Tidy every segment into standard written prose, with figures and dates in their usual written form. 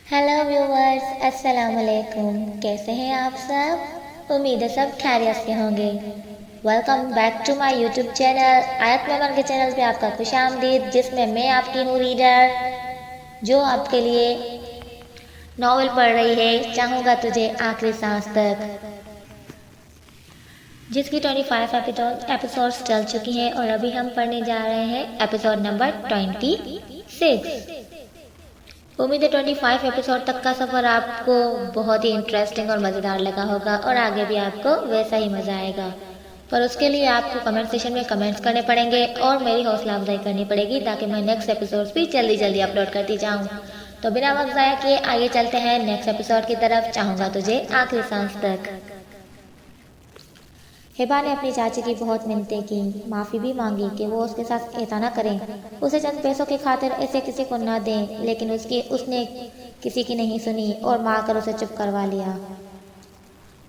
Hello viewers, अस्सलाम वालेकुम। कैसे हैं आप सब? उम्मीद है सब खैरियत से होंगे। Welcome back to my YouTube channel Ayat Memon के चैनल पे आपका खुशामदीद, जिसमें मैं आपकी हूँ रीडर जो आपके लिए नॉवल पढ़ रही है चाहूँगा तुझे आखिरी सांस तक, जिसकी 25 एपिसोड्स चल चुकी हैं और अभी हम पढ़ने जा रहे हैं एपिसोड नंबर 26। उम्मीद है 25 एपिसोड तक का सफ़र आपको बहुत ही इंटरेस्टिंग और मज़ेदार लगा होगा और आगे भी आपको वैसा ही मज़ा आएगा। पर उसके लिए आपको कमेंट सेशन में कमेंट्स करने पड़ेंगे और मेरी हौसला अफजाई करनी पड़ेगी ताकि मैं नेक्स्ट एपिसोड्स भी जल्दी जल्दी अपलोड करती जाऊँ। तो बिना वक्त ज़ाया किए आइए चलते हैं नेक्स्ट एपिसोड की तरफ, चाहूँगा तुझे आखिरी सांस तक। हिबा ने अपनी चाची की बहुत मिन्नतें की, माफ़ी भी मांगी कि वो उसके साथ ऐसा न करें, उसे चंद पैसों की खातिर ऐसे किसी को न दें, लेकिन उसने किसी की नहीं सुनी और मार कर उसे चुप करवा लिया।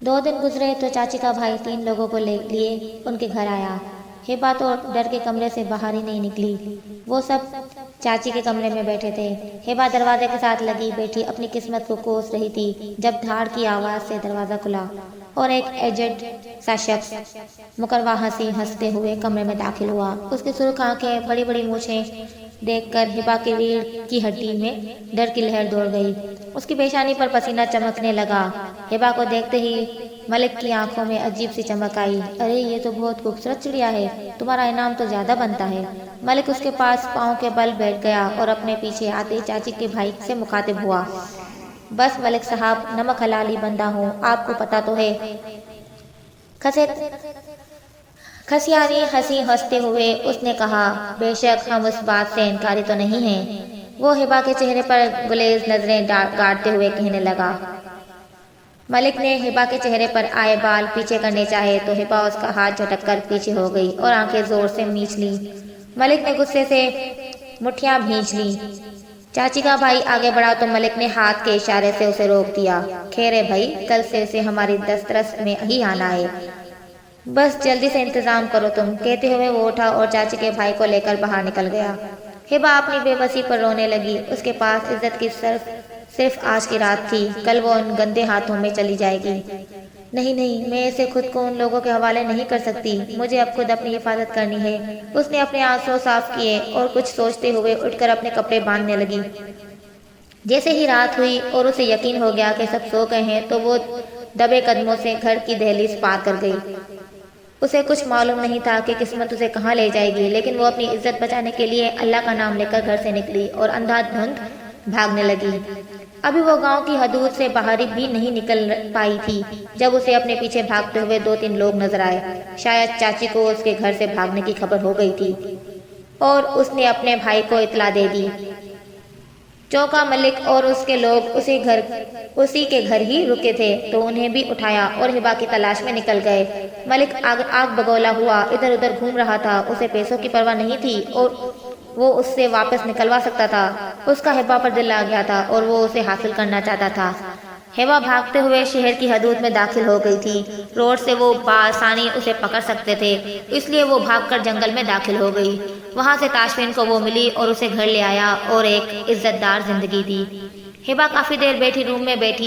2 दिन गुजरे तो चाची का भाई 3 लोगों को लिए उनके घर आया। हिबा तो डर के कमरे से बाहर ही नहीं निकली। वो सब चाची के कमरे में बैठे थे। हिबा दरवाजे के साथ लगी बैठी अपनी किस्मत को कोस रही थी जब धाड़ की आवाज़ से दरवाज़ा खुला और एक एजेड सा शख्स मुकरवा हंसते हुए कमरे में दाखिल हुआ। उसकी सुर्ख आंखें, बड़ी बड़ी मूछें देखकर हिबा की रीढ़ की हड्डी में डर की लहर दौड़ गई। उसकी पेशानी पर पसीना चमकने लगा। हिबा को देखते ही मलिक की आंखों में अजीब सी चमक आई। अरे ये तो बहुत खूबसूरत चिड़िया है, तुम्हारा इनाम तो ज्यादा बनता है। मलिक उसके पास पाँव के बल बैठ गया और अपने पीछे आते चाची के भाई से मुखातिब हुआ। बस मलिक साहब, नमक हलाली बंदा हूँ, आपको पता तो है। खसियानी हंसी हंसते हुए उसने कहा, बेशक हम उस बात से इनकारी तो नहीं हैं। वो हिबा के चेहरे पर गुलेज नजरें गाड़ते हुए कहने लगा। मलिक ने हिबा के चेहरे पर आए बाल पीछे करने चाहे तो हिबा उसका हाथ झटक कर पीछे हो गई और आंखें जोर से मींच ली। मलिक ने गुस्से से मुट्ठियां भींच ली। चाची का भाई आगे बढ़ा तो मलिक ने हाथ के इशारे से उसे रोक दिया। खैर है भाई, कल से उसे हमारी दस्तरस में ही आना है, बस जल्दी से इंतजाम करो तुम। कहते हुए वो उठा और चाची के भाई को लेकर बाहर निकल गया। हिबा अपनी बेबसी पर रोने लगी। उसके पास इज्जत की सिर्फ आज की रात थी, कल वो उन गंदे हाथों में चली जाएगी। नहीं नहीं, मैं इसे खुद को उन लोगों के हवाले नहीं कर सकती, मुझे अब खुद अपनी हिफाजत करनी है। उसने अपने आंसू साफ किए और कुछ सोचते हुए उठकर अपने कपड़े बांधने लगी। जैसे ही रात हुई और उसे यकीन हो गया कि सब सो गए हैं तो वो दबे कदमों से घर की दहलीज पार कर गई। उसे कुछ मालूम नहीं था कि किस्मत उसे कहाँ ले जाएगी, लेकिन वो अपनी इज्जत बचाने के लिए अल्लाह का नाम लेकर घर से निकली और अंधाधुंध भागने लगी। अभी वो गांव की हदूद से बाहर भी नहीं निकल पाई थी जब उसे अपने पीछे भागते हुए 2-3 लोग नजर आए। शायद चाची को उसके घर से भागने की खबर हो गई थी और उसने अपने भाई को इतला दे दी। चौका मलिक और उसके लोग उसी के घर ही रुके थे तो उन्हें भी उठाया और हिबा की तलाश में निकल गए। मलिक आग बगौला हुआ इधर उधर घूम रहा था। उसे पैसों की परवाह नहीं थी और वो उससे वापस निकलवा सकता था। उसका हिबा पर दिल आ गया था और वो उसे हासिल करना चाहता था। हिबा भागते हुए शहर की हदूद में दाखिल हो गई थी। रोड से वो बआसानी उसे पकड़ सकते थे, इसलिए वो भागकर जंगल में दाखिल हो गई। वहां से ताशफीन को वो मिली और उसे घर ले आया और एक इज्जतदार जिंदगी दी। हिबा काफी देर बैठी रूम में बैठ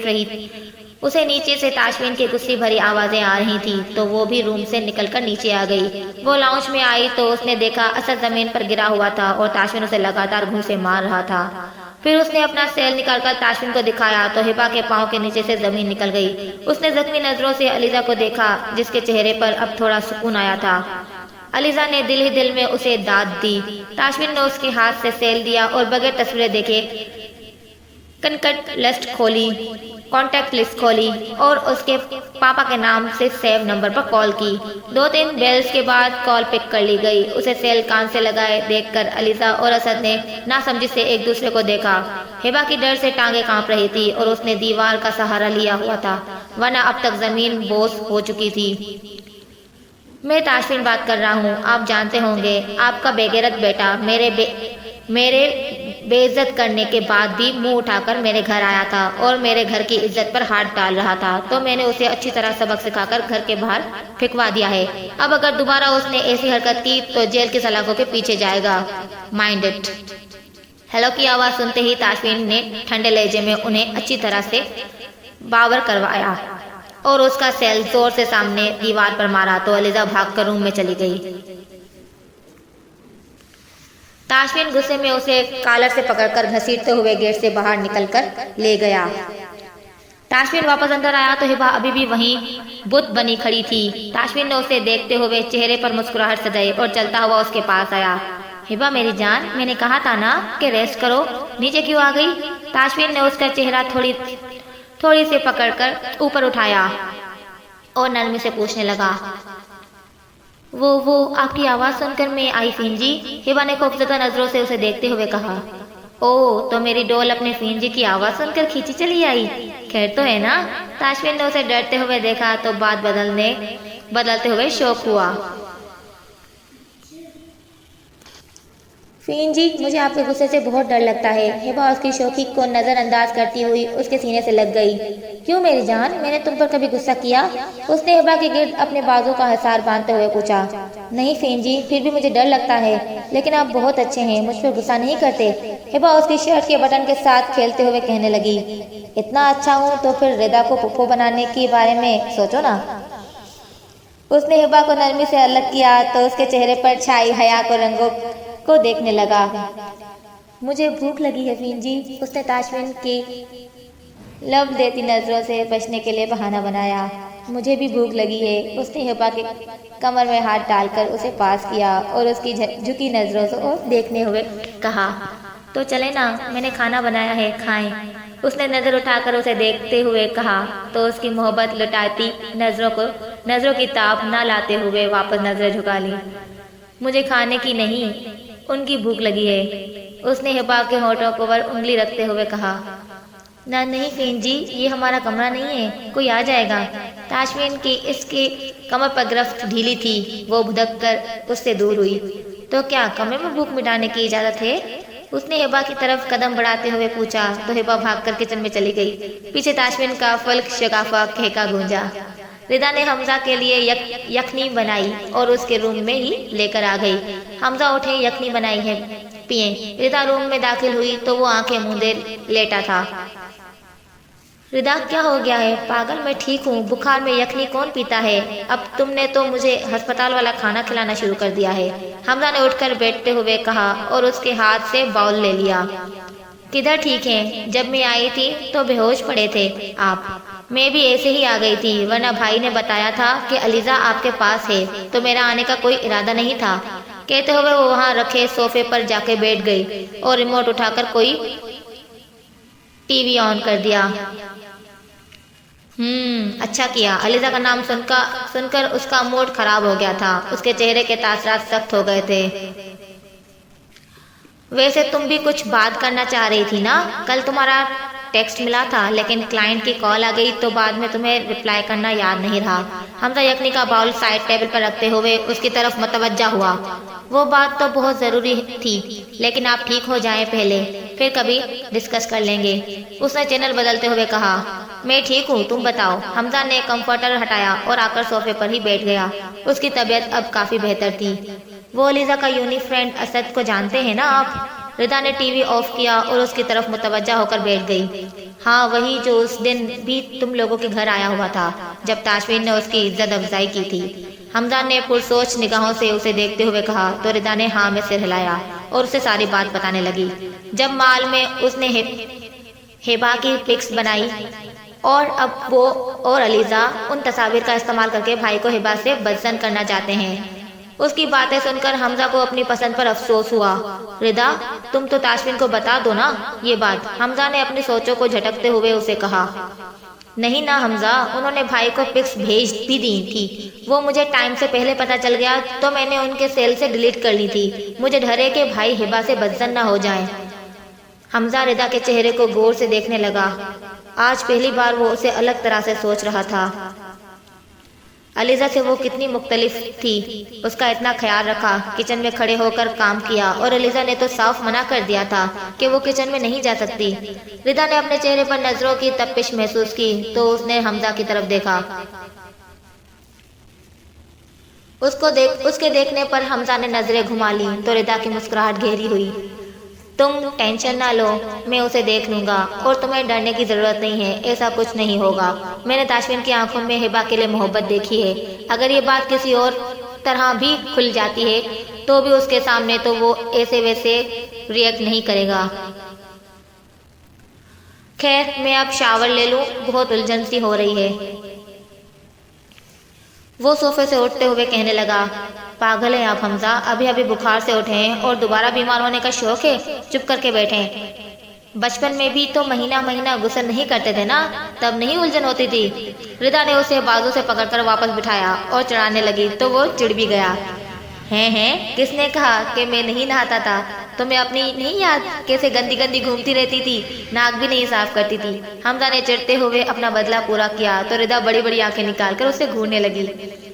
रही थी। उसे नीचे से ताशफीन की गुस्से भरी आवाजें आ रही थी तो वो भी रूम से निकलकर नीचे आ गई। वो लाउंज में आई तो उसने देखा असद जमीन पर गिरा हुआ था और ताशफीन उसे लगातार घूंसे मार रहा था। फिर उसने अपना सेल निकालकर ताशफीन को दिखाया तो हिबा के पाँव के नीचे से जमीन निकल गई। उसने जख्मी नजरों से अलीजा को देखा जिसके चेहरे पर अब थोड़ा सुकून आया था। अलीजा ने दिल ही दिल में उसे दाद दी। ताशफीन ने उसके हाथ से सेल दिया और बगैर तस्वीरें देखे कॉन्टैक्ट लिस्ट खोली और उसके पापा के नाम से सेव नंबर पर कॉल की। 2-3 बेल्स के बाद कॉल पिक कर ली गई। उसे सेल कान से लगाए देखकर अलीजा और असद ने नासमझी से एक दूसरे को देखा। हिबा की डर से टांगे कांप रही थी और उसने दीवार का सहारा लिया हुआ था, वरना अब तक जमीन बोस हो चुकी थी। मैं ताशफीन बात कर रहा हूँ, आप जानते होंगे आपका बेगैरत बेटा मेरे बेइज्जत करने के बाद भी मुंह उठाकर मेरे घर आया था और मेरे घर की इज्जत पर हाथ डाल रहा था, तो मैंने उसे अच्छी तरह सबक सिखाकर घर के बाहर फेंकवा दिया है। अब अगर दोबारा उसने ऐसी हरकत की तो जेल की सलाखों के पीछे जाएगा। Mind it. हेलो की आवाज़ सुनते ही ताशफीन ने ठंडे लहजे में उन्हें अच्छी तरह से बावर करवाया और उसका सेल जोर से सामने दीवार पर मारा तो अलीजा भागकर रूम में चली गई। ताशफीन गुस्से में उसे कॉलर से पकड़कर घसीटते हुए गेट से बाहर निकलकर ले गया। ताशफीन वापस अंदर आया तो हिबा अभी भी वहीं बुत बनी खड़ी थी। ताशफीन ने उसे देखते हुए चेहरे पर मुस्कुराहट सजाई और चलता हुआ उसके पास आया। हिबा मेरी जान, मैंने कहा था ना कि रेस्ट करो, नीचे क्यों आ गई? ताशफीन ने उसका चेहरा थोड़ी से पकड़कर ऊपर उठाया और नरमी से पूछने लगा, वो आपकी आवाज़ सुनकर मैं आई फीन जी। हिबा ने खूबसूरत नजरों से उसे देखते हुए कहा, ओ तो मेरी डोल अपने फीन जी की आवाज़ सुनकर खींची चली आई, खैर तो है ना? ताशफीन ने उसे डरते हुए देखा तो बात बदलते हुए शौक हुआ। फीन जी, मुझे आपके गुस्से से बहुत डर लगता है। हिबा उसकी शौकी को नज़रअंदाज करती हुई उसके सीने से लग गई। क्यों मेरी जान, मैंने तुम पर कभी गुस्सा किया? उसने हिबा के गिर्द अपने बाजू का हिसार बांधते हुए पूछा। नहीं फीन जी, फिर भी मुझे डर लगता है, लेकिन आप बहुत अच्छे हैं, मुझ पर गुस्सा नहीं करते। हिबा उसकी शर्ट के बटन के साथ खेलते हुए कहने लगी, इतना अच्छा हूँ तो फिर रिदा को पुप्पो बनाने के बारे में सोचो ना। उसने हिबा को नरमी से अलग किया तो उसके चेहरे पर छाई हया को रंगों को देखने लगा। मुझे भूख लगी है फीन जी, उसने ताशफीन की लब देती नजरों से बचने के लिए बहाना बनाया। मुझे भी भूख लगी है, उसने हिबा के कमर में हाथ डालकर उसे पास किया और उसकी झुकी नजरों से देखने हुए कहा, तो चले ना, मैंने खाना बनाया है, खाएं। उसने नजर उठाकर उसे देखते हुए कहा तो उसकी मोहब्बत लुटाती नजरों की ताप न लाते हुए वापस नजरें झुका ली। मुझे खाने की नहीं, उनकी भूख लगी है, उसने हिबा के होठों पर उंगली रखते हुए कहा। ना नहीं फीन जी, ये हमारा कमरा नहीं है, कोई आ जाएगा। ताशफीन की इसकी कमर पर गिरफ्त ढीली थी, वो भुदक कर उससे दूर हुई। तो क्या कमरे में भूख मिटाने की इजाजत है? उसने हिबा की तरफ कदम बढ़ाते हुए पूछा तो हिबा भागकर किचन में चली गई। पीछे ताशफीन का फल्क शगाफा खेका गूंजा। रिदा ने हमजा के लिए यखनी बनाई और उसके रूम में ही लेकर आ गई। हमजा उठे, यखनी बनाई है, पिए। रिदा रूम में दाखिल हुई तो वो आंखें मूंदे लेटा था। रिदा क्या हो गया है? पागल, मैं ठीक हूँ, बुखार में यखनी कौन पीता है? अब तुमने तो मुझे अस्पताल वाला खाना खिलाना शुरू कर दिया है, हमजा ने उठकर बैठते हुए कहा और उसके हाथ से बाउल ले लिया। किधर ठीक है, जब मैं आई थी तो बेहोश पड़े थे आप। मैं भी ऐसे ही आ गई थी, वरना भाई ने बताया था कि अलीजा आपके पास है, तो मेरा आने का कोई इरादा नहीं था। कहते हुए वो वहाँ रखे सोफे पर जाके बैठ गई और रिमोट उठाकर कोई टीवी ऑन कर दिया। अच्छा किया। अलीजा का नाम सुनकर उसका मूड खराब हो गया था, उसके चेहरे के तासरात सख्त हो गए थे। वैसे तुम भी कुछ बात करना चाह रही थी ना? कल तुम्हारा टेक्स्ट मिला था, लेकिन क्लाइंट की कॉल आ गई तो बाद में तुम्हें रिप्लाई करना याद नहीं रहा। हमजा यखनी का बाउल साइड टेबल पर रखते हुए उसकी तरफ मुतवज्जा हुआ। वो बात तो बहुत ज़रूरी थी, लेकिन आप ठीक हो जाएं पहले, फिर कभी डिस्कस कर लेंगे। उसने चैनल बदलते हुए कहा। मैं ठीक हूँ, तुम बताओ। हमजा ने कंफर्टर हटाया और आकर सोफे पर ही बैठ गया। उसकी तबीयत अब काफ़ी बेहतर थी। वो अलीजा का यूनी फ्रेंड असद को जानते हैं ना आप? रिदा ने टीवी ऑफ किया और उसकी तरफ मुतवज्जा होकर बैठ गई। हाँ, वही जो उस दिन भी तुम लोगों के घर आया हुआ था, जब ताशफीन ने उसकी इज्जत अफजाई की थी। हमजा ने पुरसोच निगाहों से उसे देखते हुए कहा तो रिदा ने हाँ में सिर हिलाया और उसे सारी बात बताने लगी। जब माल में उसने हिबा की पिक्स बनाई और अब वो और अलीजा उन तस्वीर का इस्तेमाल करके भाई को हिबा से बदजन करना चाहते हैं। उसकी बातें सुनकर हमजा को अपनी पसंद पर अफसोस हुआ। रिदा, तुम तो ताशफीन को बता दो ना ये बात, हमजा ने अपनी सोचों को झटकते हुए उसे कहा। नहीं ना हमजा, उन्होंने भाई को पिक्स भेज भी दी थी, वो मुझे टाइम से पहले पता चल गया तो मैंने उनके सेल से डिलीट कर ली थी। मुझे डर है कि भाई हिबा से बदजन ना हो जाए। हमजा रिदा के चेहरे को गौर से देखने लगा। आज पहली बार वो उसे अलग तरह से सोच रहा था। अलीजा से वो कितनी मुख्तलिफ थी, उसका इतना ख्याल रखा, किचन में खड़े होकर काम किया, और अलीजा ने तो साफ मना कर दिया था कि वो किचन में नहीं जा सकती। रिदा ने अपने चेहरे पर नजरों की तपिश महसूस की तो उसने हमजा की तरफ देखा। उसके देखने पर हमजा ने नजरें घुमा ली तो रिदा की मुस्कुराहट गहरी हुई। तुम टेंशन ना लो, मैं उसे देख लूंगा और तुम्हें डरने की जरूरत नहीं है, ऐसा कुछ नहीं होगा। मैंने ताशफिन की आंखों में हिबा के लिए मोहब्बत देखी है। अगर ये बात किसी और तरह भी खुल जाती है तो भी उसके सामने तो वो ऐसे वैसे रिएक्ट नहीं करेगा। खैर मैं अब शावर ले लूं, बहुत उलझन सी हो रही है। वो सोफे से उठते हुए कहने लगा, पागल है आप हमजा, अभी अभी बुखार से उठे हैं और दोबारा बीमार होने का शौक है, चुप करके बैठे हैं। बचपन में भी तो महीना महीना गुस्सा नहीं करते थे ना, तब नहीं उलझन होती थी। रिदा ने उसे बाजू से पकड़कर वापस बिठाया और चढ़ाने लगी तो वो चिढ़ भी गया। हैं किसने कहा कि मैं नहीं नहाता था? तुम्हें अपनी नहीं याद कैसे गंदी गंदी घूमती रहती थी, नाक भी नहीं साफ करती थी। हमजा ने चिढ़ते हुए अपना बदला पूरा किया तो रिदा बड़ी बड़ी आंखें निकालकर उसे घूरने लगी।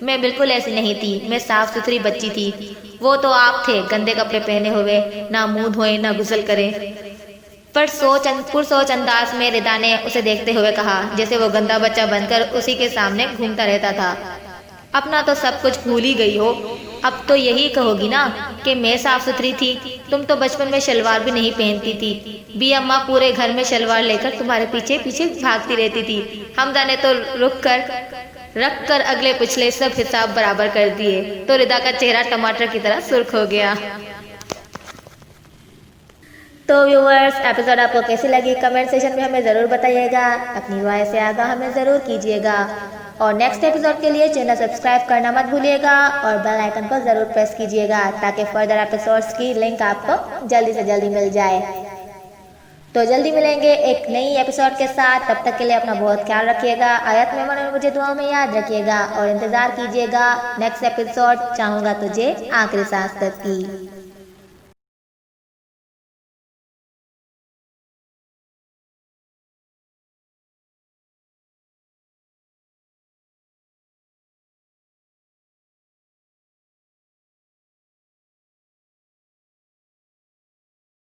मैं बिल्कुल ऐसी नहीं थी, मैं साफ सुथरी बच्ची थी। वो तो आप थे गंदे कपड़े पहने हुए, ना मुंह धोए ना गुस्ल करे। पुरसोच अंदाज में रिदा ने उसे देखते हुए कहा, जैसे वो गंदा बच्चा बनकर उसी के सामने घूमता रहता था। अपना तो सब कुछ भूल ही गई हो, अब तो यही कहोगी ना कि मैं साफ सुथरी थी। तुम तो बचपन में शलवार भी नहीं पहनती थी, बी अम्मा पूरे घर में शलवार लेकर तुम्हारे पीछे पीछे भागती रहती थी। हमजा ने तो रख कर अगले पिछले सब हिसाब बराबर कर दिए तो रिदा का चेहरा टमाटर की तरह सुर्ख हो गया। तो व्यूअर्स, एपिसोड आपको कैसी लगी कमेंट सेशन में हमें ज़रूर बताइएगा, अपनी राय से आगाह हमें ज़रूर कीजिएगा और नेक्स्ट एपिसोड के लिए चैनल सब्सक्राइब करना मत भूलिएगा और बेल आइकन को ज़रूर प्रेस कीजिएगा ताकि फर्दर एपिसोड्स की लिंक आपको जल्दी से जल्दी मिल जाए। तो जल्दी मिलेंगे एक नई एपिसोड के साथ, तब तक के लिए अपना बहुत ख्याल रखिएगा। आयत मेमन में मुझे दुआ में याद रखिएगा और इंतज़ार कीजिएगा नेक्स्ट एपिसोड चाहूँगा तुझे आखिरी सांस तक की।